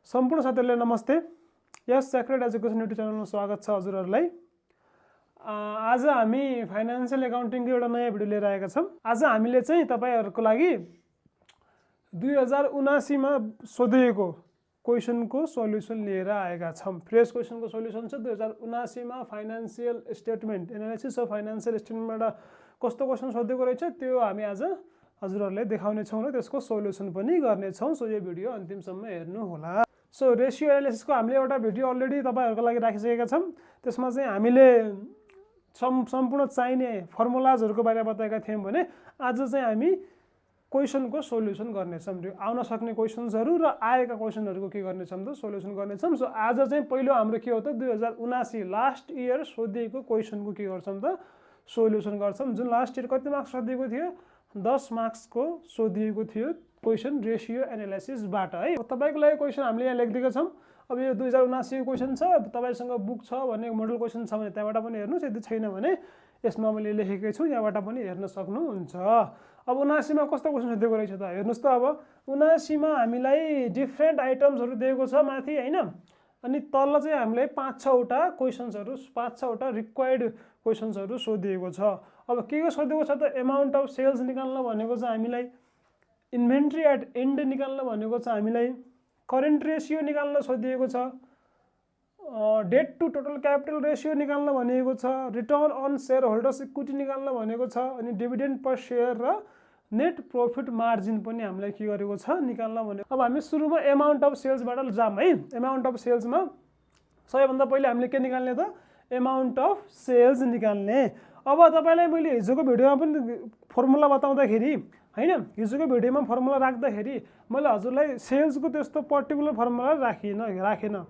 सम्पूर्ण साथीहरुलाई नमस्ते। यस secret education YouTube च्यानलमा स्वागत छ हजुरहरुलाई। आज हामी फाइनान्शियल एकाउन्टिङको एउटा नयाँ भिडियो लिएर आएका छौं। आज हामीले चाहिँ तपाईहरुको लागि 2079 मा सोधिएको क्वेशनको सोलुसन लिएर आएका छौं। फ्रेश क्वेशनको सोलुसन छ 2079 मा financial statement analysis of financial स्टेटमेन्टबाट कस्तो क्वेशन सोधेको रहेछ त्यो हामी आज हजुरहरुलाई देखाउने छौं र त्यसको सोलुसन पनि गर्ने छौं। सो यो भिडियो अन्तिमसम्म हेर्नु होला। सो रेशियो एनालिसिसको हामीले एउटा भिडियो अलरेडी तपाईहरुको लागि राखिसकेका छौं। त्यसमा चाहिँ हामीले सम्पूर्ण चाहिने फर्मुलाजहरुको बारेमा बताएका थियौं भने आज चाहिँ हामी क्वेशनको सोलुसन गर्ने छौं। आउन सक्ने क्वेशन्सहरु र आएका क्वेशनहरुको के गर्ने छौं त सोलुसन गर्ने छौं। सो आज चाहिँ पहिलो हाम्रो के हो त 2079 लास्ट इयर सोधिएको क्वेशनको के गर्छौं त सोलुसन गर्छौं। जुन लास्ट इयर कति मार्क्स सोधिएको थियो 10 मार्क्सको सोधिएको थियो क्वेशन रेशियो एनालिसिस बाट है। तपाईको लागि क्वेशन हामीले यहाँ लेखिदिएका छौं। अब यो 2079 को क्वेशन छ। तपाईसँग बुक छ भने मोडल क्वेशन छ भने त्यहाँबाट पनि हेर्नुस्, यदि छैन भने यसमा मैले लेखेकै छु यहाँबाट पनि हेर्न सक्नुहुन्छ। अब 79 मा कस्तो क्वेशन सोधेको रहेछ त हेर्नुस् त। अब 79 मा हामीलाई डिफरेन्ट आइटम्सहरु दिएको छ माथि हैन, अनि तल चाहिँ हामीलाई 5-6 वटा क्वेशन्सहरु 5-6 वटा रिक्वायर्ड क्वेशन्सहरु सोधिएको छ। अब के सोधेको छ त अमाउन्ट अफ सेल्स निकाल्न भनेको छ हामीलाई, इन्भेन्ट्री एट एन्ड निकाल्न भनेको छ हामीलाई, करेन्ट रेशियो निकाल्न सोधिएको छ, debt to total capital ratio निकाल्न भनेको छ, return on shareholders equity निकाल्न भनेको छ, अनि डिभिडेन्ड पर शेयर र नेट प्रॉफिट मार्जिन पनि हामीलाई के गरेको छ निकाल्न भनेको। अब हामी सुरुमा अमाउन्ट अफ सेल्स बाट जाम है। अमाउन्ट अफ सेल्स मा सबैभन्दा पहिले हामीले के निकाल्ने त अमाउन्ट अफ सेल्स निकाल्ने। अब तपाईलाई मैले हिजोको भिडियोमा पनि फर्मुला बताउँदाखेरि हैन, हिजोको भिडियोमा फर्मुला राख्दाखेरि मैले हजुरलाई सेल्सको त्यस्तो पर्टिकुलर फर्मुला राखेन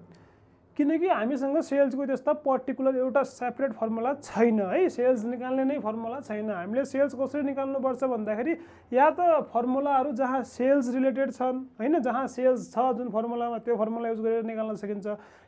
किनकि हामीसँग सेल्सको त्यस्तो पर्टिकुलर एउटा सेपरेट फर्मुला छैन है। सेल्स निकाल्ने नै फर्मुला छैन। हामीले सेल्स कसरी निकाल्नु पर्छ भन्दाखेरि या त फर्मुलाहरु जहाँ सेल्स रिलेटेड छन् हैन, जहाँ सेल्स छ जुन फर्मुलामा त्यो फर्मुला युज गरेर निकाल्न सकिन्छ,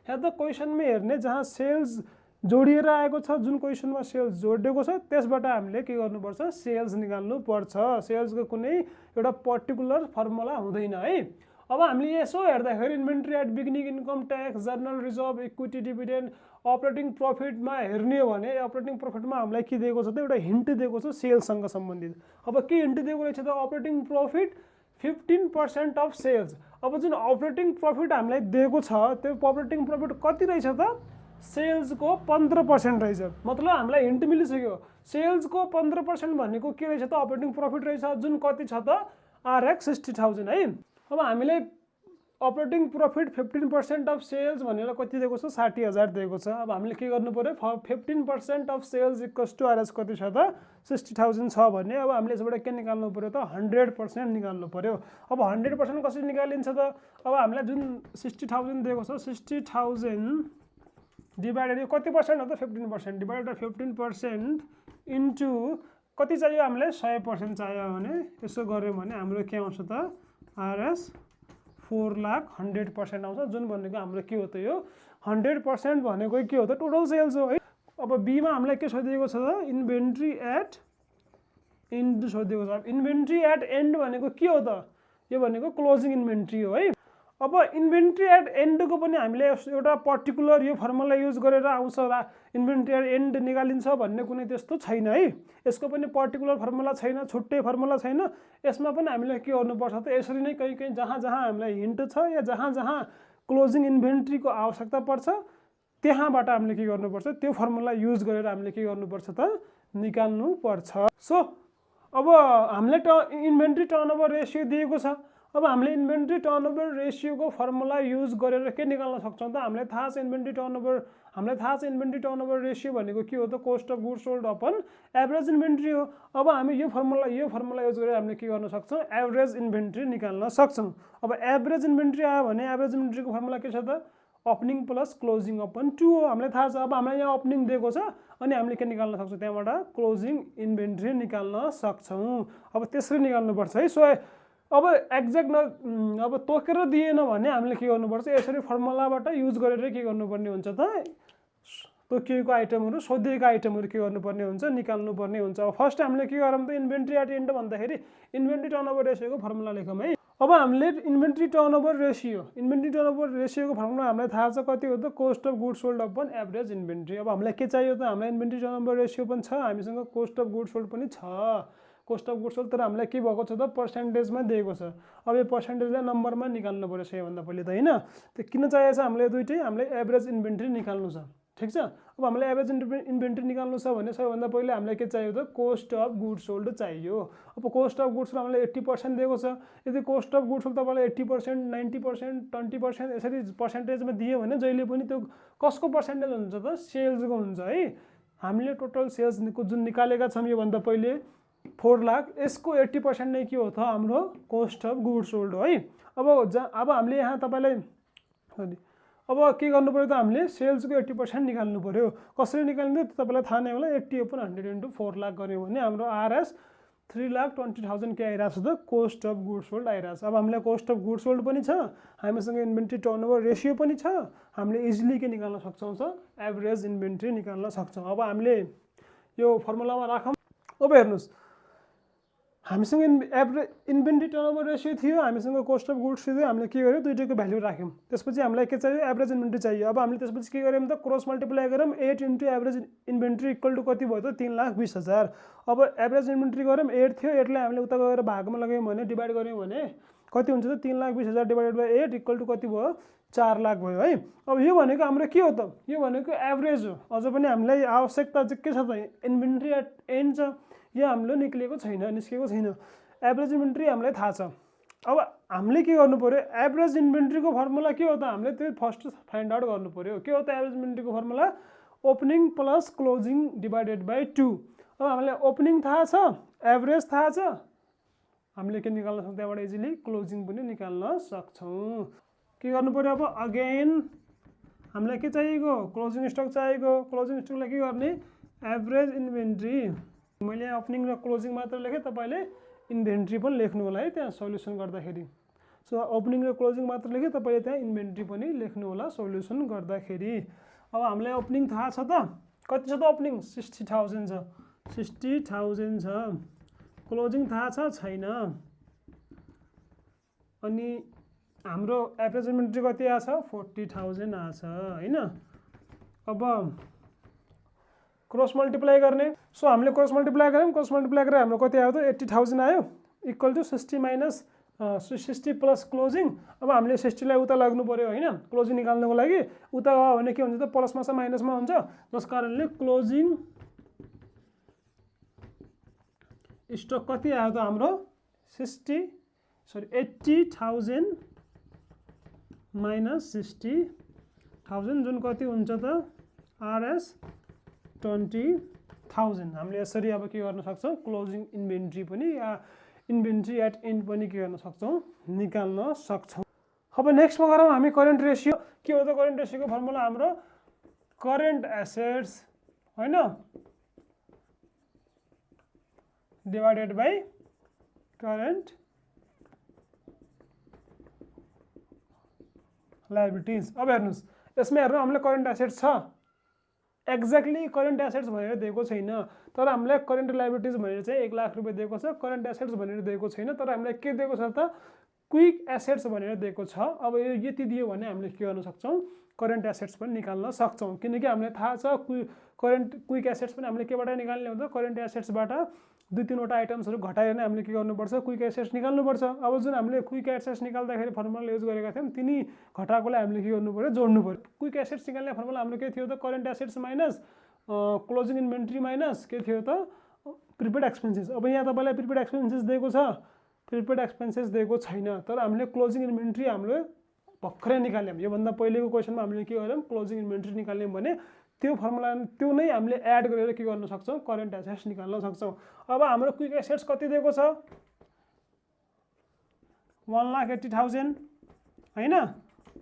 या त क्वेशनमै हेर्ने जहाँ सेल्स जोडिएर आएको छ, जुन क्वेशनमा सेल्स जोडिएको छ त्यसबाट हामीले के गर्नुपर्छ सेल्स निकाल्नु पर्छ। सेल्सको कुनै एउटा पर्टिकुलर फर्मुला हुँदैन है। अब हामीले यसो हेर्दाखेरि inventory at beginning, income tax, journal reserve, equity, dividend, operating प्रॉफिटमा हेर्ने हो भने अपरेटिङ प्रॉफिटमा हामीलाई के दिएको छ त एउटा हिन्ट दिएको छ सेल्ससँग सम्बन्धित। अब के हिन्ट दिएको रहेछ त अपरेटिङ प्रॉफिट 15% अफ सेल्स। अब जुन अपरेटिङ प्रॉफिट हामीलाई दिएको छ त्यो अपरेटिङ प्रॉफिट कति रहेछ त सेल्स को 15% रहेछ। मतलब हामीलाई हिन्ट मिलिसक्यो सेल्स को 15% भनेको के रहेछ त अपरेटिङ प्रॉफिट रहेछ, जुन कति छ त RX 60,000 है। अब हामीलाई अपरेटिङ प्रॉफिट 15% अफ सेल्स भनेर कति दिएको छ 60,000 दिएको छ। अब हामीले के गर्नु पर्यो 15% of sales equals to RS कति छ त 60,000 छ भने अब हामीले यसबाट के निकाल्नु पर्यो त 100% निकाल्नु पर्यो। अब 100% कसरी निकालिन्छ त अब हामीलाई जुन 60,000 दिएको छ 60,000 डिवाइडेड कति पर्सेन्ट हो त 15% डिवाइडेड बाइ 15% इन्टु कति चाहियो हामीलाई 100% चाहियो भने यसो गर्यो भने हाम्रो के आउँछ त RS 4 लाख 100% आउँछ, जुन भनेको हाम्रो के हो त यो 100% भनेको के हो त टोटल सेल्स हो है। अब बी मा हामीलाई के सोधिएको छ त इन्भेन्ट्री एट एन्ड सोधिएको छ। इन्भेन्ट्री एट एन्ड भनेको के हो त यो भनेको क्लोजिङ इन्भेन्ट्री हो है। अब इन्भेन्ट्री एट एन्ड को पनि हामीले एउटा पर्टिकुलर यो फर्मुला युज गरेर आउँछ इन्भेन्ट्री एट एन्ड निकालिन्छ भन्ने कुनै त्यस्तो छैन है। यसको पनि पर्टिकुलर फर्मुला छैन, छुट्टै फर्मुला छैन। यसमा पनि हामीले के गर्नुपर्छ त यसरी नै कहीं जहाँ हामीलाई हिन्ट छ या जहाँ क्लोजिङ इन्भेन्ट्रीको आवश्यकता पर्छ त्यहाँबाट हामीले के गर्नुपर्छ त्यो फर्मुला युज गरेर हामीले के गर्नुपर्छ त निकाल्नु पर्छ। सो अब हामीले इन्भेन्ट्री टर्नओभर रेशियो दिएको छ। अब हामीले इन्भेन्ट्री टर्नओभर रेशियोको फर्मुला युज गरेर के निकाल्न सक्छौं त हामीलाई थाहा छ इन्भेन्ट्री टर्नओभर रेशियो भनेको के हो त cost of goods sold upon average inventory हो। अब हामी यो फर्मुला युज गरेर हामीले के गर्न सक्छौं एभरेज इन्भेन्ट्री निकाल्न सक्छौं। अब एभरेज इन्भेन्ट्री आयो भने एभरेज इन्भेन्ट्रीको फर्मुला के छ त ओपनिङ प्लस क्लोजिङ अपन 2 हो, हामीलाई थाहा छ। अब हामीलाई यहाँ ओपनिङ दिएको छ अनि हामीले के निकाल्न सक्छौं त्यहाँबाट क्लोजिङ इन्भेन्ट्री निकाल्न सक्छौं। अब त्यसरी निकाल्नु पर्छ है। सो अब एक्ज्याक्ट अब तोकेर दिएन भने हामीले के गर्नुपर्छ यसरी फर्मुलाबाट युज गरेर के गर्नुपर्ने हुन्छ त तोकिएको आइटमहरु सोधिएको आइटमहरु के गर्नुपर्ने हुन्छ निकाल्नु पर्ने हुन्छ। अब फर्स्ट हामीले के गरौँ त इन्भेन्ट्री एट एन्ड भन्दाखेरि इन्भेन्ट्री टर्नओभर रेशियोको फर्मुला लेखौँ है। अब हामीले इन्भेन्ट्री टर्नओभर रेसियोको फर्मुला हामीलाई थाहा छ कति हो त cost of goods sold upon average inventory. अब हामीलाई के चाहियो त हामीलाई इन्भेन्ट्री टर्नओभर रेसियो पनि छ, हामीसँग कोस्ट अफ गुड्स सोल्ड पनि छ। कोस्ट अफ गुड्स सोल्ड तर हामीलाई के भएको छ त पर्सेन्टेजमा दिएको छ। अब यो पर्सेन्टेजलाई नम्बरमा निकाल्नु पर्यो सबैभन्दा पहिले त हैन। त्यो किन चाहिएको छ हामीलाई दुईटै, हामीलाई एभरेज इन्भेन्ट्री निकाल्नु छ, ठिक छ। अब हामीलाई एभरेज इन्भेन्ट्री निकाल्नु छ भने सबैभन्दा पहिले हामीलाई के चाहियो त कोस्ट अफ गुड्स सोल्ड चाहियो। अब कोस्ट अफ गुड्स सोल्ड हामीलाई 80% दिएको छ। यदि कोस्ट अफ गुड्स सोल्ड तपाईँलाई 80%, 90%, 20% यसरी पर्सेन्टेजमा दियो भने जहिले पनि त्यो कसको पर्सेन्टेज हुन्छ त सेल्सको हुन्छ है। हामीले टोटल सेल्सको जुन निकालेका छौँ योभन्दा पहिले 4 लाख, यसको 80% नै के हो त हाम्रो कोस्ट अफ गुड्स सोल्ड हो है। अब हामीले यहाँ तपाईँलाई अब के गर्नु पर्यो त हामीले सेल्सको 80% निकाल्नु पर्यो। कसरी निकाल्ने त तपाईँलाई थाहा नै होला। 80/100 × 4 लाख गऱ्यो भने हाम्रो आरएस 3,20,000 के आइरहेको छ त कोस्ट अफ गुड्स सोल्ड आइरहेको छ। अब हामीलाई कोस्ट अफ गुड्स सोल्ड पनि छ, हामीसँग इन्भेन्ट्री टर्नओभर रेसियो पनि छ, हामीले इजिली के निकाल्न सक्छौँ त एभरेज इन्भेन्ट्री निकाल्न सक्छौँ। अब हामीले यो फर्मुलामा राखौँ। अब हेर्नुहोस् हामीसँग इन्भेन्ट्री टर्नओभर रेसियो थियो, हामीसँग कोस्ट अफ गुड्स थियो, हामीले के गर्यो दुईटैको भ्यालु राख्यौँ। त्यसपछि हामीलाई के चाहियो एभरेज इन्भेन्ट्री चाहियो। अब हामीले त्यसपछि के गर्यौँ त क्रस मल्टिप्लाई गरौँ। 8 × एभरेज इन्भेन्ट्री इक्वल टु कति भयो त 3,20,000। अब एभरेज इन्भेन्ट्री गरौँ 8 थियो, 8लाई हामीले उता गएर भागमा लगायौँ भने डिभाइड गऱ्यौँ भने कति हुन्छ त 3,20,000 डिभाइडेड बाई 8 इक्वल टु कति भयो 4 लाख भयो है। अब यो भनेको हाम्रो के हो त, यो भनेको एभरेज हो। अझ पनि हामीलाई आवश्यकता चाहिँ के छ त इन्भेन्ट्री एट एन्ड छ, यो हाम्रो निस्केको छैन। एभरेज इन्भेन्ट्री हामीलाई थाहा छ। अब हामीले के गर्नु पर्यो एभरेज इन्भेन्ट्रीको फर्मुला के हो त हामीले त्यो फर्स्ट फाइन्ड आउट गर्नु पर्यो। के हो त एभरेज इन्भेन्ट्रीको formula opening plus closing divided by 2। अब हामीलाई ओपनिङ थाहा छ, एभरेज थाहा छ, हामीले के निकाल्न सक्छौँ त्यहाँबाट इजिली क्लोजिङ पनि निकाल्न सक्छौँ। के गर्नु पर्यो अब अगेन हामीलाई के चाहिएको क्लोजिङ स्टक चाहिएको। क्लोजिङ स्टकलाई के गर्ने एभरेज इन्भेन्ट्री, मैले यहाँ ओपनिङ र क्लोजिङ मात्र लेखेँ, तपाईँले इन्भेन्ट्री पनि लेख्नु होला है त्यहाँ सोल्युसन गर्दाखेरि। सो ओपनिङ र क्लोजिङ मात्र लेखेँ, तपाईँले त्यहाँ इन्भेन्ट्री पनि लेख्नु होला सोल्युसन गर्दाखेरि। अब हामीलाई ओपनिङ थाहा छ त कति छ त ओपनिङ 60,000 छ, 60,000 छ। क्लोजिङ थाहा छ छैन। अनि हाम्रो एभरेज इन्भेन्ट्री कति आछ 40,000 आछ हैन। अब क्रस मल्टिप्लाई गर्ने। सो हामीले क्रस मल्टिप्लाई गऱ्यौँ, क्रस मल्टिप्लाई गरेर हाम्रो कति आयो त 80,000 आयो इक्वल टु 60 प्लस क्लोजिङ। अब हामीले 60लाई उता लाग्नु पर्यो हैन क्लोजिङ निकाल्नको लागि। उता गयो भने के हुन्छ त प्लसमा छ माइनसमा हुन्छ, जस कारणले क्लोजिङ स्टक कति आयो त हाम्रो 80,000 माइनस 60,000 जुन कति हुन्छ त आरएस 20,000। हामीले यसरी अब के गर्न सक्छौँ क्लोजिङ इन्भेन्ट्री पनि या इन्भेन्ट्री एट एन्ड पनि के गर्न सक्छौँ निकाल्न सक्छौँ। अब नेक्स्टमा गरौँ हामी करेन्ट रेसियो। के हो त करेन्ट रेसियोको फर्मुला हाम्रो करेन्ट एसेट्स हैन डिवाइडेड बाई करेन्ट लायबिलिटीज। अब हेर्नुहोस् यसमा हेर्नु हामीले करेन्ट एसेट्स छ, एक्ज्याक्टली करेन्ट एसेट्स भनेर दिएको छैन, तर हामीलाई करेन्ट लायबिलिटीज भनेर चाहिँ 1 लाख रुपियाँ दिएको छ। करेन्ट एसेट्स भनेर दिएको छैन, तर हामीलाई के दिएको छ त क्विक एसेट्स भनेर दिएको छ। अब यो यति दियो भने हामीले के गर्न सक्छौँ करेन्ट एसेट्स पनि निकाल्न सक्छौँ, किनकि हामीलाई थाहा छ क्विक एसेट्स पनि हामीले केबाट निकाल्ने हो त करेन्ट एसेट्सबाट 2-3वटा आइटम्सहरू घटाएर नै हामीले के गर्नुपर्छ क्विक एसेट्स निकाल्नुपर्छ। अब जुन हामीले क्विक एसेट्स निकाल्दाखेरि फर्मुला युज गरेका थियौँ तिनी घटाएकोलाई हामीले के गर्नु पर्यो जोड्नु पर्यो। क्विक एसेट्स निकाल्ने फर्मुला हाम्रो के थियो त current assets minus closing inventory minus के थियो त प्रिपेड एक्सपेन्सेस। अब यहाँ तपाईँलाई प्रिपेड एक्सपेन्सेस दिएको छ, प्रिपेड एक्सपेन्सेस दिएको छैन, तर हामीले क्लोजिङ इन्भेन्ट्री हामीले भर्खरै निकाल्यौँ। योभन्दा पहिलेको क्वेसनमा हामीले के गर्यौँ क्लोजिङ इन्भेन्ट्री निकाल्यौँ भने त्यो फर्मुला त्यो नै हामीले एड गरेर के गर्न सक्छौँ करेन्ट एसेट्स निकाल्न सक्छौँ। अब हाम्रो क्विक एसेट्स कति दिएको छ 1,80,000 हैन,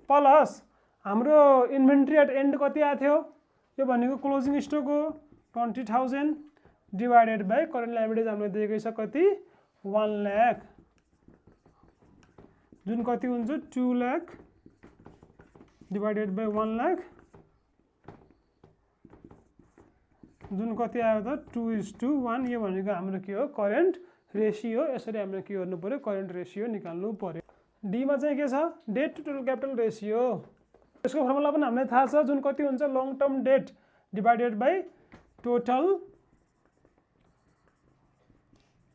प्लस हाम्रो इन्भेन्ट्री एट एन्ड कति आएको थियो यो भनेको क्लोजिङ स्टक हो 20,000 डिवाइडेड बाई करेन्ट लायबिलिटीज हामीले दिएकै छ कति 1 लाख, जुन कति हुन्छ 2 लाख डिवाइडेड बाई 1 लाख जुन कति आयो त 2:1। यो भनेको हाम्रो के हो करेन्ट रेसियो, यसरी हामीले के गर्नु पर्यो, करेन्ट रेसियो निकाल्नु पर्यो। डी मा चाहिँ के छ, debt to total capital ratio. यसको फर्मुला पनि हामीलाई थाहा छ, जुन कति हुन्छ long term debt divided by total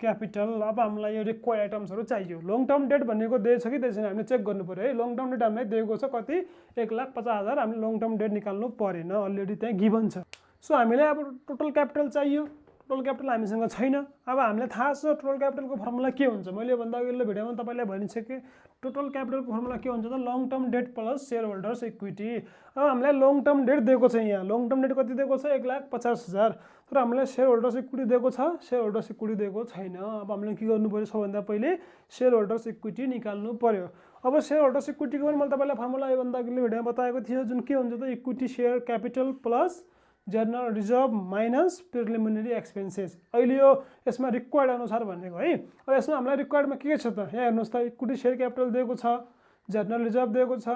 capital. अब हामीलाई यो रिक्वायर्ड आइटम्सहरू चाहियो। लङ टर्म डेट भनेको दिएछ कि दिएछ हामीले चेक गर्नु पर्यो है। लङ टर्म डेट हामीलाई दिएको छ कति, 1,50,000। हामीले लङ टर्म डेट निकाल्नु परेन, अलरेडी त्यहाँ गिभन छ। सो हामीलाई अब टोटल क्यापिटल चाहियो, टोटल क्यापिटल हामीसँग छैन। अब हामीलाई थाहा छ टोटल क्यापिटलको फर्मुला के हुन्छ, मैले भन्दा अघिल्लो भिडियोमा तपाईँलाई भनिसकेँ। टोटल क्यापिटलको फर्मुला के हुन्छ त, long term date plus share holders equity. अब हामीलाई लङ टर्म डेट दिएको छ, यहाँ लङ टर्म डेट कति दिएको छ, 1,50,000। तर हामीलाई सेयर होल्डर्स इक्विटी दिएको छ, सेयर होल्डर्स इक्विटी दिएको छैन। अब हामीले के गर्नु पर्यो, सबभन्दा पहिले सेयर होल्डर्स इक्विटी निकाल्नु पर्यो। अब सेयर होल्डर्स इक्विटीको पनि मैले तपाईँलाई फर्मुला योभन्दा अघिल्लो भिडियोमा बताएको थियो, जुन के हुन्छ त, equity share capital plus journal reserve minus preliminary expenses. अहिले यो यसमा रिक्वायर्ड अनुसार भनेको है। अब यसमा हामीलाई रिक्वायर्डमा के छ त, यहाँ हेर्नुहोस् त, इक्विटी सेयर क्यापिटल दिएको छ, जर्नल रिजर्भ दिएको छ,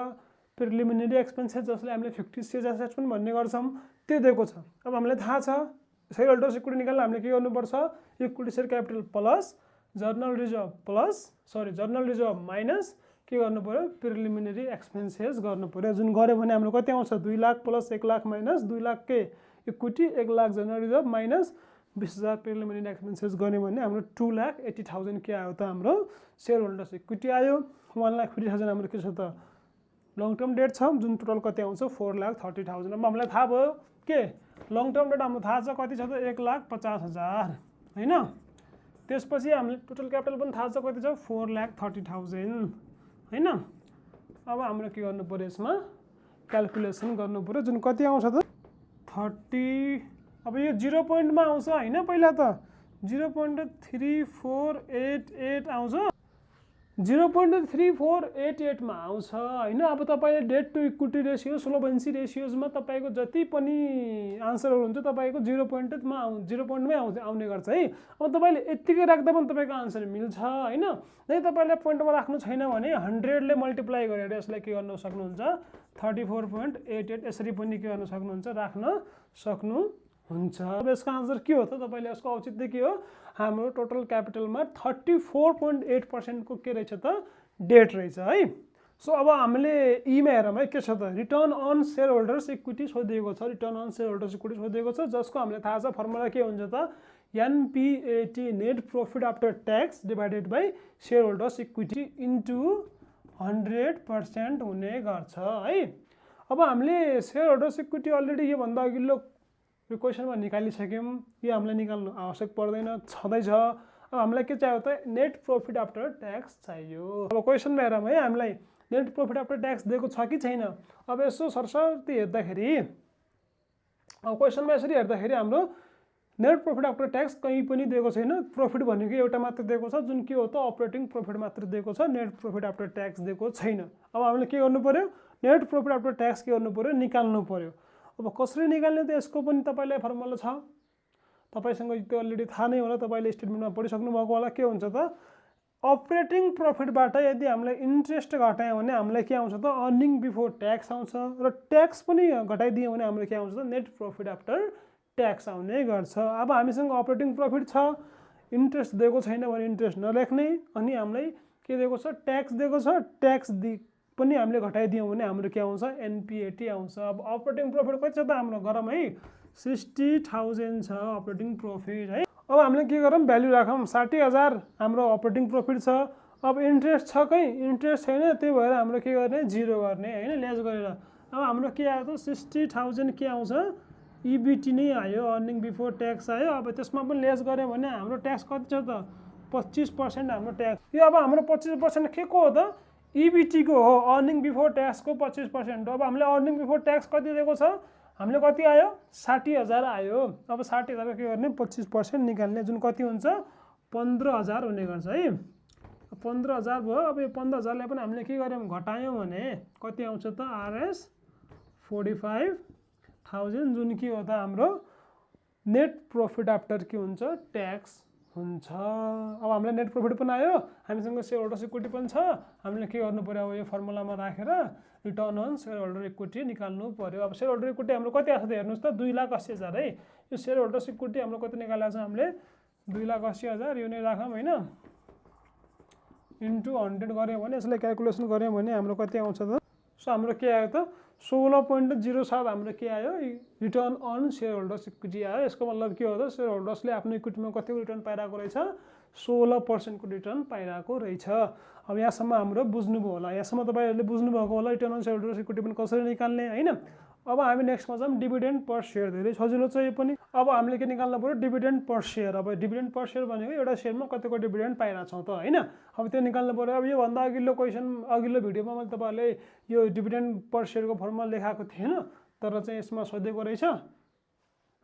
प्रिलिमिनरी एक्सपेन्सेस जसले हामीले फिक्टिसियस एसेट्स पनि भन्ने गर्छौँ, त्यो दिएको छ। अब हामीलाई थाहा छ सेयर होल्डर्स इक्विटी निकाल्न हामीले के गर्नुपर्छ, equity share capital plus journal reserve minus के गर्नु पर्यो, प्रिलिमिनरी एक्सपेन्सेस गर्नु पर्यो। जुन गऱ्यो भने हाम्रो कति आउँछ, 2 लाख प्लस 1 लाख माइनस 2 लाख के equity, 1 lakh journal reserve minus 20,000 preliminary expenses गऱ्यो भने हाम्रो 2,80,000 के आयो त, हाम्रो सेयर होल्डर्स इक्विटी आयो। 1,50,000 हाम्रो के छ त, लङ टर्म डेट छ, जुन टोटल कति आउँछ, 4,30,000। अब हामीलाई थाहा भयो के लङ टर्म डेट हाम्रो थाहा छ कति छ त, 1,50,000 होइन। त्यसपछि हामीले टोटल क्यापिटल पनि थाहा छ कति छ, 4,30,000 होइन। अब हाम्रो के गर्नु पर्यो, यसमा क्यालकुलेसन गर्नु पर्यो, जुन कति आउँछ त 30। अब यो 0 पोइन्टमा आउँछ होइन, पहिला त 0.3488 आउँछ, 0.3488 मा आउँछ होइन। अब तपाईँले डेट टु इक्विटी रेसियो, सोल्भेन्सी रेसियोजमा तपाईँको जति पनि आन्सरहरू हुन्छ तपाईँको 0 पोइन्टमै आउने गर्छ है। अब तपाईँले यत्तिकै राख्दा पनि तपाईँको आन्सर मिल्छ होइन। नै तपाईँले पोइन्टमा राख्नु छैन भने 100 ले मल्टिप्लाई गरेर यसलाई के गर्न सक्नुहुन्छ, 34.88 यसरी पनि के गर्न सक्नुहुन्छ, राख्न सक्नुहुन्छ। अब यसको आन्सर के हो त, तपाईँले यसको औचित्य के हो, हाम्रो टोटल क्यापिटलमा 34.8% को के रहेछ त, डेट रहेछ है। सो अब हामीले ईमा हेरौँ है, के छ त, return on shareholders equity सोधिएको छ, return on shareholders equity सोधिएको छ, जसको हामीलाई थाहा छ फर्मुला के हुन्छ त, NPAT net profit after tax divided by share holders equity into 100% हुने गर्छ है। अब हामीले सेयर होल्डर्स इक्विटी अलरेडी योभन्दा अघिल्लो क्वेसनमा निकालिसक्यौँ, यो हामीलाई निकाल्नु आवश्यक पर्दैन, छँदैछ। अब हामीलाई के चाहियो त, नेट प्रॉफिट आफ्टर ट्याक्स चाहियो। अब क्वेसनमा हेरौँ है, हामीलाई नेट प्रॉफिट आफ्टर ट्याक्स दिएको छ कि छैन। अब यसो सरसर्ती हेर्दाखेरि, अब क्वेसनमा यसरी हेर्दाखेरि हाम्रो नेट प्रॉफिट आफ्टर ट्याक्स कहीँ पनि दिएको छैन। प्रॉफिट भनेको एउटा मात्र दिएको छ, जुन के हो त, अपरेटिङ प्रॉफिट मात्र दिएको छ, नेट प्रॉफिट आफ्टर ट्याक्स दिएको छैन। अब हामीले के गर्नु पर्यो, नेट प्रॉफिट आफ्टर ट्याक्स के गर्नु पर्यो, निकाल्नु पर्यो। अब कसरी निकाल्ने त, यसको पनि तपाईँलाई फर्मुला छ, तपाईँसँग त्यो अलरेडी थाहा नै होला, तपाईँले स्टेटमेन्टमा पढिसक्नु भएको होला। के हुन्छ त, अपरेटिङ प्रॉफिटबाट यदि हामीलाई इन्ट्रेस्ट घटायो भने हामीलाई के आउँछ त, अर्निङ बिफोर ट्याक्स आउँछ, र ट्याक्स पनि घटाइदियो भने हाम्रो के आउँछ त, नेट प्रॉफिट आफ्टर ट्याक्स आउने गर्छ। अब हामीसँग अपरेटिङ प्रॉफिट छ, इन्ट्रेस्ट दिएको छैन भने इन्ट्रेस्ट नलेख्ने, अनि हामीलाई के दिएको छ, ट्याक्स दिएको छ, ट्याक्स पनि हामीले घटाइदियौँ भने हाम्रो के आउँछ, NPAT आउँछ। अब अपरेटिङ प्रॉफिट कति छ त हाम्रो, गरौँ है, 60,000 छ अपरेटिङ प्रॉफिट है। अब हामीले के गरौँ, भ्यालु राखौँ, 60,000 हाम्रो अपरेटिङ प्रॉफिट छ। अब इन्ट्रेस्ट छ कहीँ, इन्ट्रेस्ट छैन, त्यही भएर हाम्रो के गर्ने, 0 गर्ने होइन, लेस गरेर। अब हाम्रो के आयो त, 60,000 के आउँछ, EBT नै आयो, अर्निङ बिफोर ट्याक्स आयो। अब त्यसमा पनि लेस गऱ्यो भने हाम्रो ट्याक्स कति छ त, 25% हाम्रो ट्याक्स। यो अब हाम्रो 25% के को हो त, EBT को हो, अर्निङ बिफोर ट्याक्सको 25%। अब हामीले अर्निङ बिफोर ट्याक्स कति दिएको छ, हामीले कति आयो, 60,000 आयो। अब 60,000 के गर्ने, 25% निकाल्ने, जुन कति हुन्छ, 15,000 हुने गर्छ है। 15,000 भयो। अब यो 15,000लाई पनि हामीले के गर्यौँ, घटायौँ भने कति आउँछ त, RS 45,000, जुन के हो त हाम्रो नेट प्रॉफिट आफ्टर के हुन्छ, ट्याक्स हुन्छ। अब हामीलाई नेट प्रॉफिट पनि आयो, हामीसँग सेयर होल्डर्स इक्विटी पनि छ, हामीले के गर्नु पर्यो, अब यो फर्मुलामा राखेर return on shareholder equity निकाल्नु पर्यो। अब सेयर होल्डर इक्विटी हाम्रो कति आएको छ त, हेर्नुहोस् त, 2,80,000 है। यो सेयर होल्डर्स इक्विटी हाम्रो कति निकालेको छ हामीले, 2,80,000 यो नै राखौँ हैन, इन्टु 100 गऱ्यौँ भने, यसलाई क्यालकुलेसन गऱ्यौँ भने हाम्रो कति आउँछ त? सो हाम्रो के आयो त 16.07 हाम्रो के आयो, return on shareholders equity आयो। यसको मतलब के हो त, सेयर होल्डर्सले आफ्नो इक्विटीमा कतिको रिटर्न पाइरहेको रहेछ, 16% को रिटर्न पाइरहेको रहेछ। अब यहाँसम्म हाम्रो बुझ्नुभयो होला, यहाँसम्म तपाईँहरूले बुझ्नुभएको होला return on shareholders equity पनि कसरी निकाल्ने हैन। अब हामी नेक्स्टमा जाऊँ डिभिडेन्ड पर सेयर, धेरै सजिलो छ यो पनि। अब हामीले के निकाल्नु पर्यो, डिभिडेन्ड पर सेयर। अब डिभिडेन्ड पर सेयर भनेको एउटा सेयरमा कतिको डिभिडेन्ड पाइरहेछौँ त हैन, अब त्यो निकाल्नु पर्यो। अब योभन्दा अघिल्लो क्वेसन, अघिल्लो भिडियोमा मैले तपाईँहरूले यो डिभिडेन्ड पर सेयरको फर्मुला लेखाएको थिएन, तर चाहिँ यसमा सोधेको रहेछ,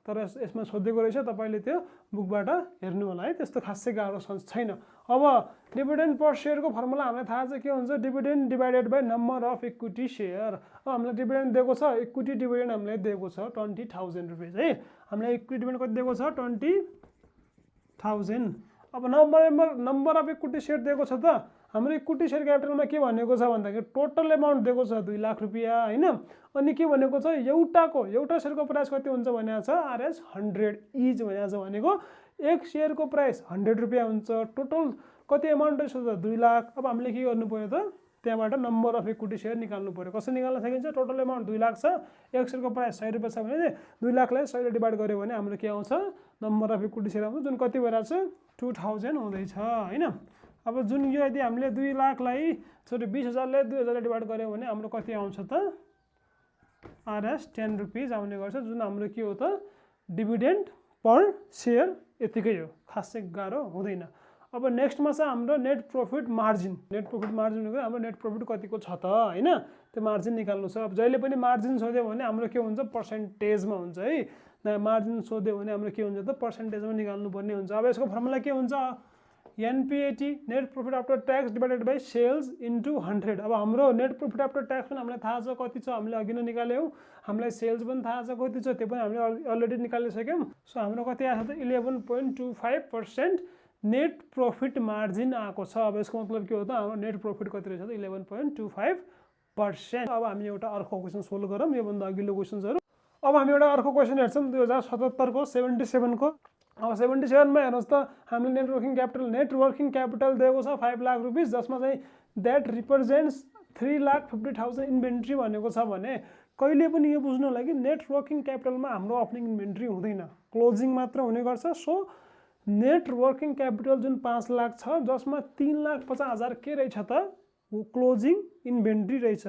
तपाईँले त्यो बुकबाट हेर्नु होला है, त्यस्तो खासै गाह्रो छैन। अब डिभिडेन्ड पर सेयरको फर्मुला हामीलाई थाहा छ के हुन्छ, dividend divided by number of equity share. अब हामीलाई डिभिडेन्ड दिएको छ, इक्विटी डिभिडेन्ड हामीलाई दिएको छ 20,000 रुपियाँ है, हामीलाई इक्विटी डिभिडेन्ड कति दिएको छ 20,000। अब नम्बर अफ इक्विटी सेयर दिएको छ त, हाम्रो इक्विटी सेयर क्यापिटलमा के भनेको छ भन्दाखेरि टोटल एमाउन्ट दिएको छ 2 लाख रुपियाँ हैन। अनि के भनेको छ, एउटा सेयरको प्राइस कति हुन्छ भनेको छ RS 100 इज भनेको छ, भनेको एक सेयरको प्राइस 100 रुपियाँ हुन्छ। टोटल कति एमाउन्ट रहेछ त 2 लाख। अब हामीले के गर्नु पर्यो त, त्यहाँबाट नम्बर अफ इक्विटी सेयर निकाल्नु पर्यो। कसरी निकाल्न सकिन्छ, टोटल एमाउन्ट 2 लाख छ, एक सेयरको प्राइस 100 रुपियाँ छ भने 2 लाखलाई 100 ले डिभाइड गर्यो भने हाम्रो के आउँछ, नम्बर अफ इक्विटी सेयर आउँछ, जुन कति भइरहेको छ 2000 हुँदैछ हैन। अब जुन यो यदि हामीले 2 लाखलाई 20,000 ले 2,000 ले डिभाइड गर्यो भने हाम्रो कति आउँछ त RS 10 रुपियाँ आउने गर्छ, जुन हाम्रो के हो त डिभिडेन्ड पर सेयर। यतिकै हो, खासै गाह्रो हुँदैन। अब नेक्स्टमा छ हाम्रो net profit margin. Net profit margin भनेको हाम्रो नेट प्रॉफिट कतिको छ त हैन, त्यो मार्जिन निकाल्नु छ। अब जहिले पनि मार्जिन सोध्यो भने हाम्रो के हुन्छ, पर्सेन्टेजमा हुन्छ है। मार्जिन सोध्यो भने हाम्रो के हुन्छ त पर्सेन्टेजमा निकाल्नु पर्ने हुन्छ। अब यसको फर्मुला के हुन्छ, NPAT net profit after tax divided by sales into 100। अब हाम्रो नेट प्रॉफिट आफ्टर ट्याक्स पनि हामीलाई थाहा छ कति छ, हामीले अघि नै निकाल्यौँ। हामीलाई सेल्स पनि थाहा छ कति छ, त्यो पनि हामीले अलरेडी निकालिसक्यौँ। सो हाम्रो कति आएको छ त 11.25% नेट प्रॉफिट मार्जिन आएको छ। अब यसको मतलब के हो त, हाम्रो नेट प्रॉफिट कति रहेछ त 11.25%। अब हामी एउटा अर्को क्वेसन सोल्भ गरौँ, योभन्दा अघिल्लो क्वेसन्सहरू। अब हामी एउटा अर्को क्वेसन हेर्छौँ 2077 को 77 को। अब 77 मा हेर्नुहोस् त, हामीले नेट वर्किङ क्यापिटल दिएको छ 5 लाख रुपियाँ, जसमा चाहिँ द्याट रिप्रेजेन्ट्स 3,50,000 इन्भेन्ट्री भनेको छ भने कहिले पनि यो बुझ्नु होला कि नेट वर्किङ क्यापिटलमा हाम्रो ओपनिङ इन्भेन्ट्री हुँदैन, क्लोजिङ मात्र हुने गर्छ। सो नेट वर्किङ क्यापिटल जुन 5 लाख छ, जसमा 3,50,000 के रहेछ त क्लोजिङ इन्भेन्ट्री रहेछ।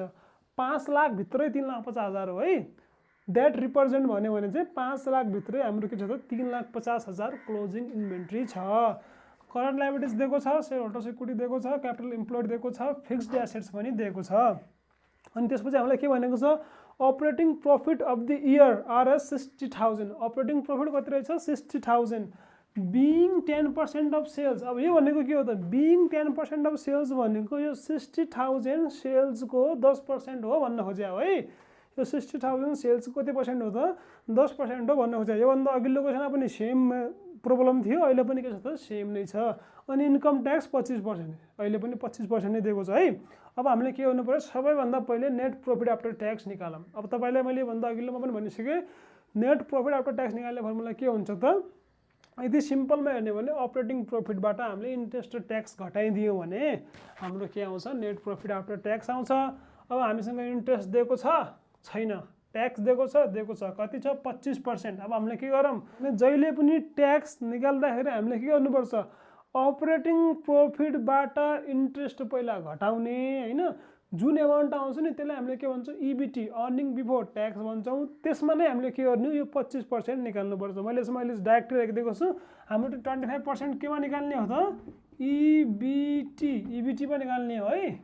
5 लाख भित्रै 3,50,000 हो है। द्याट रिप्रेजेन्ट भन्यो भने चाहिँ 5 लाख भित्रै हाम्रो के छ त 3,50,000 क्लोजिङ इन्भेन्ट्री छ। करेन्ट लायबिलिटिज दिएको छ, सेयर होल्डर्स इक्विटी दिएको छ, क्यापिटल इम्प्लोइड दिएको छ, फिक्स्ड एसेट्स पनि दिएको छ। अनि त्यसपछि हामीलाई के भनेको छ, operating profit of the year RS 60,000। Operating profit कति रहेछ 60,000 बिइङ 10% अफ सेल्स। अब यो भनेको के हो त, बिइङ 10% अफ सेल्स भनेको यो 60,000 सेल्सको 10% हो भन्न खोज्या हो है। यो 60,000 सेल्स कति पर्सेन्ट हो त 10% हो भन्न खोज्या। योभन्दा अघिल्लो क्वेसनमा पनि सेम प्रब्लम थियो, अहिले पनि के छ त सेम नै छ। अनि इन्कम ट्याक्स 25%, अहिले पनि 25% नै दिएको छ है। अब हामीले के गर्नु पर्यो, सबैभन्दा पहिले नेट प्रॉफिट आफ्टर ट्याक्स निकालौँ। अब तपाईँलाई मैले भन्दा अघिल्लोमा पनि भनिसकेँ, नेट प्रॉफिट आफ्टर ट्याक्स निकाल्ने फर्मुला के हुन्छ त, यदि सिम्पलमा हेर्ने भने अपरेटिङ प्रॉफिटबाट हामीले इन्ट्रेस्ट र ट्याक्स घटाइदियौँ भने हाम्रो के आउँछ, नेट प्रॉफिट आफ्टर ट्याक्स आउँछ। अब हामीसँग इन्ट्रेस्ट दिएको छ छैन, ट्याक्स दिएको छ कति छ 25%। अब हामीले के गरौँ, जहिले पनि ट्याक्स निकाल्दाखेरि हामीले के गर्नुपर्छ, अपरेटिङ प्रॉफिटबाट इन्ट्रेस्ट पहिला घटाउने हैन। जुन एमाउन्ट आउँछ नि त्यसलाई हामीले के भन्छौँ, EBT अर्निङ बिफोर ट्याक्स भन्छौँ। त्यसमा नै हामीले के गर्ने, यो 25% निकाल्नुपर्छ। मैले डाइरेक्ट लेखिदिएको छु, हाम्रो 25% केमा निकाल्ने हो त EBT मा निकाल्ने हो है।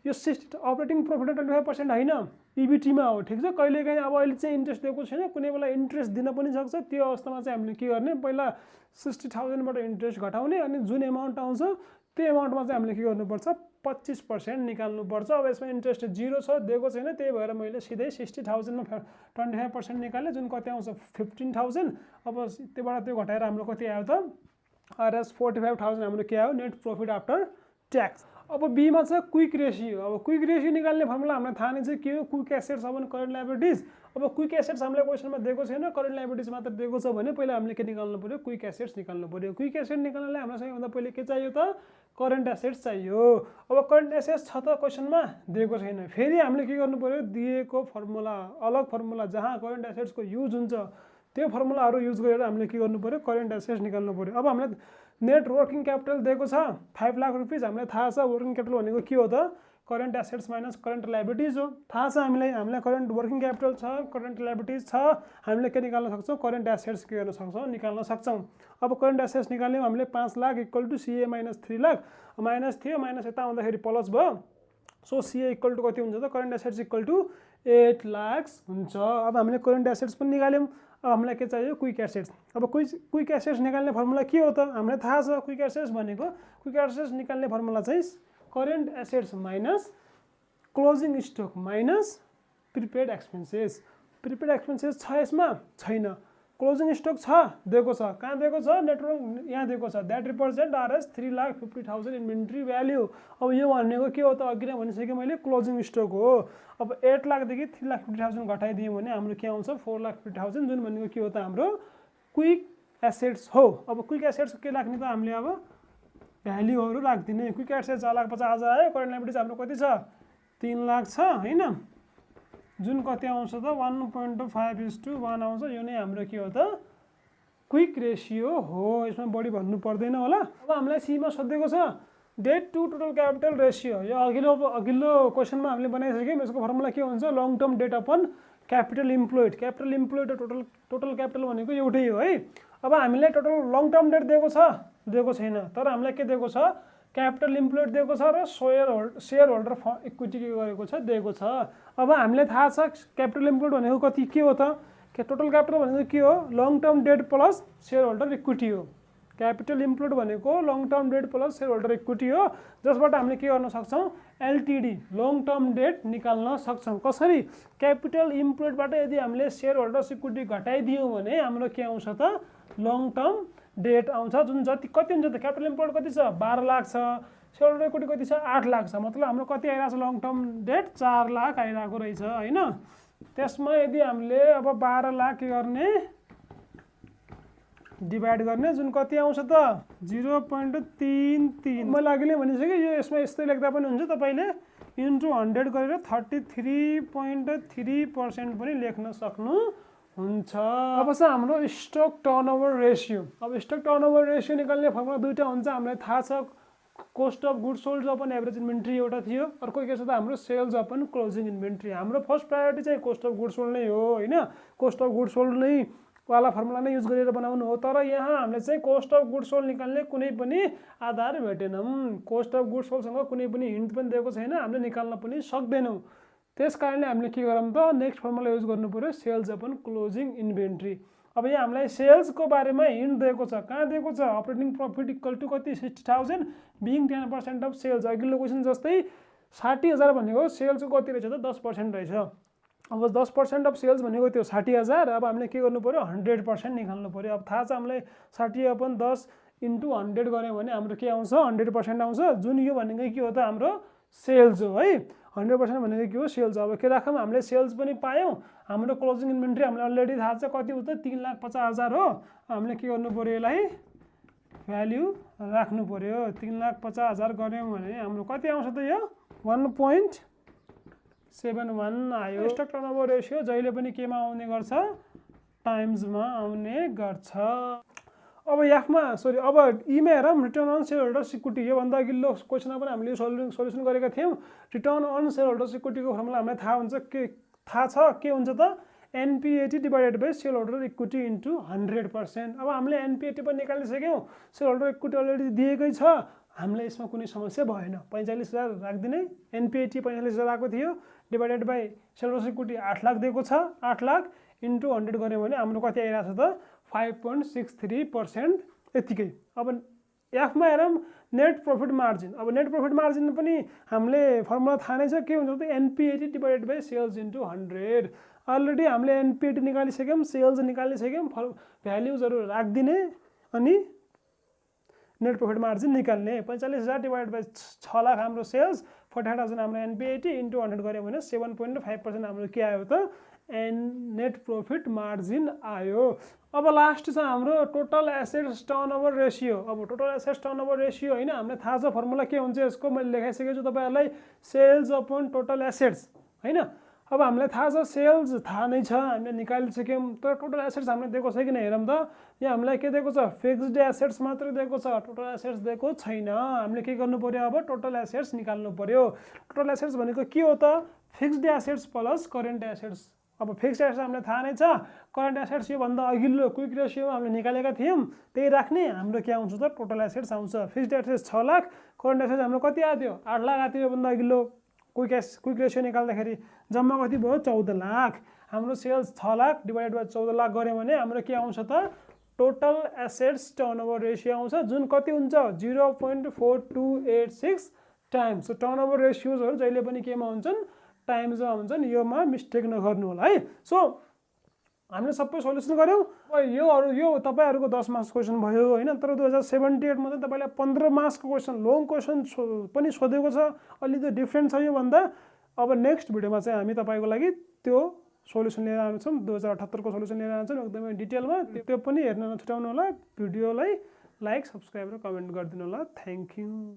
यो अपरेटिङ प्रॉफिट 25% होइन, EBT मा हो, ठिक छ। कहिलेकाहीँ अब अहिले चाहिँ इन्ट्रेस्ट दिएको छैन, कुनै बेला इन्ट्रेस्ट दिन पनि सक्छ। त्यो अवस्थामा चाहिँ हामीले के गर्ने, पहिला 60,000 बाट इन्ट्रेस्ट घटाउने, अनि जुन एमाउन्ट आउँछ त्यो एमाउन्टमा चाहिँ हामीले के गर्नुपर्छ 25% निकाल्नुपर्छ। अब यसमा इन्ट्रेस्ट 0 छ, दिएको छैन, त्यही भएर मैले सिधै 60,000 मा 25% निकालेँ, जुन कति आउँछ 15,000। अब त्योबाट त्यो घटाएर हाम्रो कति आयो त RS 45,000 हाम्रो के आयो, नेट प्रॉफिट आफ्टर ट्याक्स। अब बीमा छ क्विक रेसियो। अब क्विक रेसियो निकाल्ने फर्मुला हामीलाई थाहा नै छ के हो, quick assets upon current liabilities. अब क्विक एसेट्स हामीलाई क्वेसनमा दिएको छैन, करेन्ट लायबिलिटिज मात्र दिएको छ भने पहिला हामीले के निकाल्नु पर्यो, क्विक एसेट्स निकाल्नु पर्यो। क्विक एसेट निकाल्नलाई हामीलाई सबैभन्दा पहिले के चाहियो त, करेन्ट एसेट्स चाहियो। अब करेन्ट एसेट्स छ त क्वेसनमा दिएको छैन, फेरि हामीले के गर्नु पर्यो, दिएको फर्मुला अलग फर्मुला जहाँ करेन्ट एसेट्सको युज हुन्छ त्यो फर्मुलाहरू युज गरेर हामीले के गर्नु पर्यो, करेन्ट एसेट्स निकाल्नु पर्यो। अब हामीलाई नेट वर्किङ क्यापिटल दिएको छ 5 लाख रुपैयाँ। हामीलाई थाहा छ वर्किङ क्यापिटल भनेको के हो त, current assets minus current liabilities हो। थाहा छ हामीलाई करेन्ट वर्किङ क्यापिटल छ, करेन्ट लायबिलिटिज छ, हामीले के निकाल्न सक्छौँ, करेन्ट एसेट्स के गर्न सक्छौँ, निकाल्न सक्छौँ। अब करेन्ट एसेट्स निकाल्यौँ हामीले 5 lakh equal to CA minus 3 lakh, minus थियो माइनस यता आउँदाखेरि प्लस भयो। सो CA इक्वल टु कति हुन्छ त, current assets equal to 8 lakh हुन्छ। अब हामीले करेन्ट एसेट्स पनि निकाल्यौँ। अब हामीलाई के चाहियो, क्विक एसेट्स। अब क्विक एसेट्स निकाल्ने फर्मुला के हो त, हामीलाई थाहा छ क्विक एसेट्स भनेको, क्विक एसेट्स निकाल्ने फर्मुला चाहिँ current assets minus closing stock minus prepaid expenses. Prepaid expenses छ यसमा छैन, क्लोजिङ स्टक छ दिएको छ, कहाँ दिएको छ, नेटवर्क यहाँ दिएको छ, that represent RS 3,50,000 inventory value. अब यो भनेको के हो त, अघि नै भनिसकेँ मैले, क्लोजिङ स्टक हो। अब 8 लाखदेखि 3,50,000 घटाइदियौँ भने हाम्रो के आउँछ, 4,50,000, जुन भनेको के हो त, हाम्रो क्विक एसेट्स हो। अब क्विक एसेट्स के राख्ने त, हामीले अब भ्याल्युहरू राख्दिने। क्विक एसेट्स 4,50,000 आयो, करेन्ट लायबिलिटिज हाम्रो कति छ, 3 लाख छ होइन, जुन कति आउँछ त 1.5:1 आउँछ। यो नै हाम्रो के हो त, क्विक रेसियो हो। यसमा बढी भन्नु पर्दैन होला। अब हामीलाई सीमा सोधेको छ debt to total capital ratio. यो अघिल्लो क्वेसनमा हामीले बनाइसक्यौँ। यसको फर्मुला के हुन्छ, long term debt upon capital employed. Capital employed र टोटल क्यापिटल भनेको एउटै हो है। अब हामीलाई टोटल लङ टर्म डेट दिएको छ, दिएको छैन, तर हामीलाई के दिएको छ, क्यापिटल इम्प्लोइड दिएको छ र सेयर होल्डर इक्विटी के गरेको छ, दिएको छ। अब हामीलाई थाहा छ क्यापिटल इम्प्लोइड भनेको कति के हो त, टोटल क्यापिटल भनेको के हो, long term date plus share holder equity हो। क्यापिटल इम्प्लोइड भनेको long term date plus share holder equity हो, जसबाट हामीले के गर्न सक्छौँ, LTD लङ टर्म डेट निकाल्न सक्छौँ। कसरी, क्यापिटल इम्प्लोइडबाट यदि हामीले सेयर होल्डर्स इक्विटी घटाइदियौँ भने हाम्रो के आउँछ त, लङ टर्म डेट आउँछ, जुन जति कति हुन्छ त, क्यापिटल इम्प्लोइड कति छ, 12 लाख छ, सेयर होल्डर इक्विटी कति छ, 8 लाख छ, मतलब हाम्रो कति आइरहेको छ, लङ टर्म डेट 4 लाख आइरहेको रहेछ होइन। त्यसमा यदि हामीले अब 12 लाख के गर्ने, डिभाइड गर्ने, जुन कति आउँछ त 0.33। मैले अघि नै भनिसकेँ, यो यसमा यस्तै लेख्दा पनि हुन्छ, तपाईँले इन्टु 100 गरेर 33.3% पनि लेख्न सक्नुहुन्छ। अब चाहिँ हाम्रो स्टक टर्नओभर रेसियो। अब स्टक टर्नओभर रेसियो निकाल्ने फर्मुला दुईवटा हुन्छ, हामीलाई थाहा छ, cost of goods sold upon average inventory एउटा थियो, अर्को के छ त, हाम्रो सेल्स अपन क्लोजिङ इन्भेन्ट्री। हाम्रो फर्स्ट प्रायोरिटी चाहिँ कोस्ट अफ गुड्स सोल्ड नै हो होइन, कोस्ट अफ गुड्स सोल्ड नै वाला फर्मुला नै युज गरेर बनाउनु हो। तर यहाँ हामीले चाहिँ कोस्ट अफ गुड्स सोल्ड निकाल्ने कुनै पनि आधार भेटेनौँ, कोस्ट अफ गुड्स सोल्डसँग कुनै पनि हिन्ट पनि दिएको छैन, हामीले निकाल्न पनि सक्दैनौँ। त्यस कारणले हामीले के गरौँ त, नेक्स्ट फर्मुला युज गर्नु पर्यो, सेल्स अपन क्लोजिङ इन्भेन्ट्री। अब यहाँ हामीलाई सेल्सको बारेमा हिन्ट दिएको छ, कहाँ दिएको छ, अपरेटिङ प्रफिट इक्वल टु कति, 60,000 बिङ 10% अफ सेल्स। अघिल्लो क्वेसन जस्तै 60,000 भनेको सेल्सको कति रहेछ त, 10% रहेछ। अब 10% अफ सेल्स भनेको त्यो 60,000। अब हामीले के गर्नु पर्यो, 100% निकाल्नु पर्यो। अब थाहा छ हामीलाई 60/10 इन्टु 100 गऱ्यौँ भने हाम्रो के आउँछ, 100% आउँछ, जुन यो भनेको के हो त, हाम्रो सेल्स हो है। 100% भनेको के हो, सेल्स। अब के राखौँ, हामीले सेल्स पनि पायौँ, हाम्रो क्लोजिङ इन्भेन्ट्री हामीलाई अलरेडी थाहा छ कति हो त, 3,50,000 हो। हामीले के गर्नु पर्यो, यसलाई भ्याल्यु राख्नु पर्यो। 3,50,000 गऱ्यौँ भने हाम्रो कति आउँछ त, यो 1.71 आयो। स्टक टर्नओभर रेसियो जहिले पनि केमा आउने गर्छ, टाइम्समा आउने गर्छ। अब अब इमा हेरौँ, return on shareholders equity. योभन्दा अघिल्लो क्वेसनमा पनि हामीले सोल्युसन गरेका थियौँ। रिटर्न अन सेयर होल्डर्स इक्विटीको फर्मुला हामीलाई थाहा हुन्छ, थाहा छ के हुन्छ त, NPAT divided by shareholder equity into 100%। अब हामीले NPAT पनि निकालिसक्यौँ, सेयर होल्डर इक्विटी अलरेडी दिएकै छ, हामीलाई यसमा कुनै समस्या भएन। 45,000 राख्दिने, NPAT 45,000 आएको थियो, divided by share holders equity 8 lakh दिएको छ, 8 लाख इन्टु 100 गऱ्यौँ भने हाम्रो कति आइरहेको छ त, 5.63% यतिकै। अब एफमा हेरौँ, नेट प्रफिट मार्जिन। अब नेट प्रफिट मार्जिन पनि हामीले फर्मुला थाहा नै छ, के हुन्छ त, NPAT divided by sales into 100। Already हामीले NPAT निकालिसक्यौँ, सेल्स निकालिसक्यौँ, भ्याल्युजहरू राखिदिने, अनि नेट प्रॉफिट मार्जिन निकाल्ने 45,000 डिवाइड बाई 6 लाख हाम्रो सेल्स 48,000 हाम्रो एनपीएटी इन्टु 100 गऱ्यो भने 7.5% हाम्रो के आयो त नेट प्रॉफिट मार्जिन आयो। अब लास्ट छ हाम्रो टोटल एसेट्स टर्नओभर रेशियो। अब टोटल एसेट्स टर्नओभर रेशियो हैन हामीले थाहा छ फर्मुला के हुन्छ यसको मैले लेखाइसकेको छु तपाईहरुलाई सेल्स अपन टोटल एसेट्स हैन। अब हामीलाई थाहा छ सेल्स थाहा नै छ हामीले निकालिसक्यौं तर टोटल एसेट्स हामीले दिएको छ कि नै हेरौँ त। यहाँ हामीलाई के दिएको छ फिक्स्ड एसेट्स मात्र दिएको छ टोटल एसेट्स दिएको छैन। हामीले के गर्नु पर्यो अब टोटल एसेट्स निकाल्नु पर्यो। टोटल एसेट्स भनेको के हो त fixed assets plus current assets. अब फिक्स्ड एसेट्स हामीलाई थाहा नै छ करेन्ट एसेट्स यो भन्दा अघिल्लो क्विक रेशियोमा हामीले निकालेका थियौं त्यही राख्ने हाम्रो के आउँछ त टोटल एसेट्स आउँछ। Fixed assets 6 lakh current assets हाम्रो कति आयो 8 लाख आयो भन्दा अघिल्लो क्विक रेशियो निकाल्दाखेरि जम्मा कति भयो 14 लाख। हाम्रो sales 6 lakh divided by 14 lakh गर्यो भने हाम्रो के आउँछ त टोटल एसेट्स टर्नओभर रेशियो आउँछ जुन कति हुन्छ 0.4286 टाइम्स। सो टर्नओभर रेशियोजहरु जहिले पनि केमा हुन्छन् टाइम्समा हुन्छन् योमा मिस्टेक नगर्नु होला है। सो हामीले सबै सोलुसन गर्यौं। यो तपाईहरुको 10 मार्क्स क्वेशन भयो हैन तर 2078 मा चाहिँ तपाईलाई 15 मार्क्स को क्वेशन लङ क्वेशन पनि सोधेको छ अलि त डिफरेन्ट छ यो भन्दा। अब नेक्स्ट भिडियोमा चाहिँ हामी तपाईको लागि त्यो सोलुसन लिएर आउँछौं 2078 को सोलुसन लिएर आउँछौं एकदमै डिटेलमा। त्यो पनि हेर्न नछुटाउनु होला। भिडियोलाई लाइक सब्स्क्राइब र कमेन्ट गरिदिनु होला। Thank you.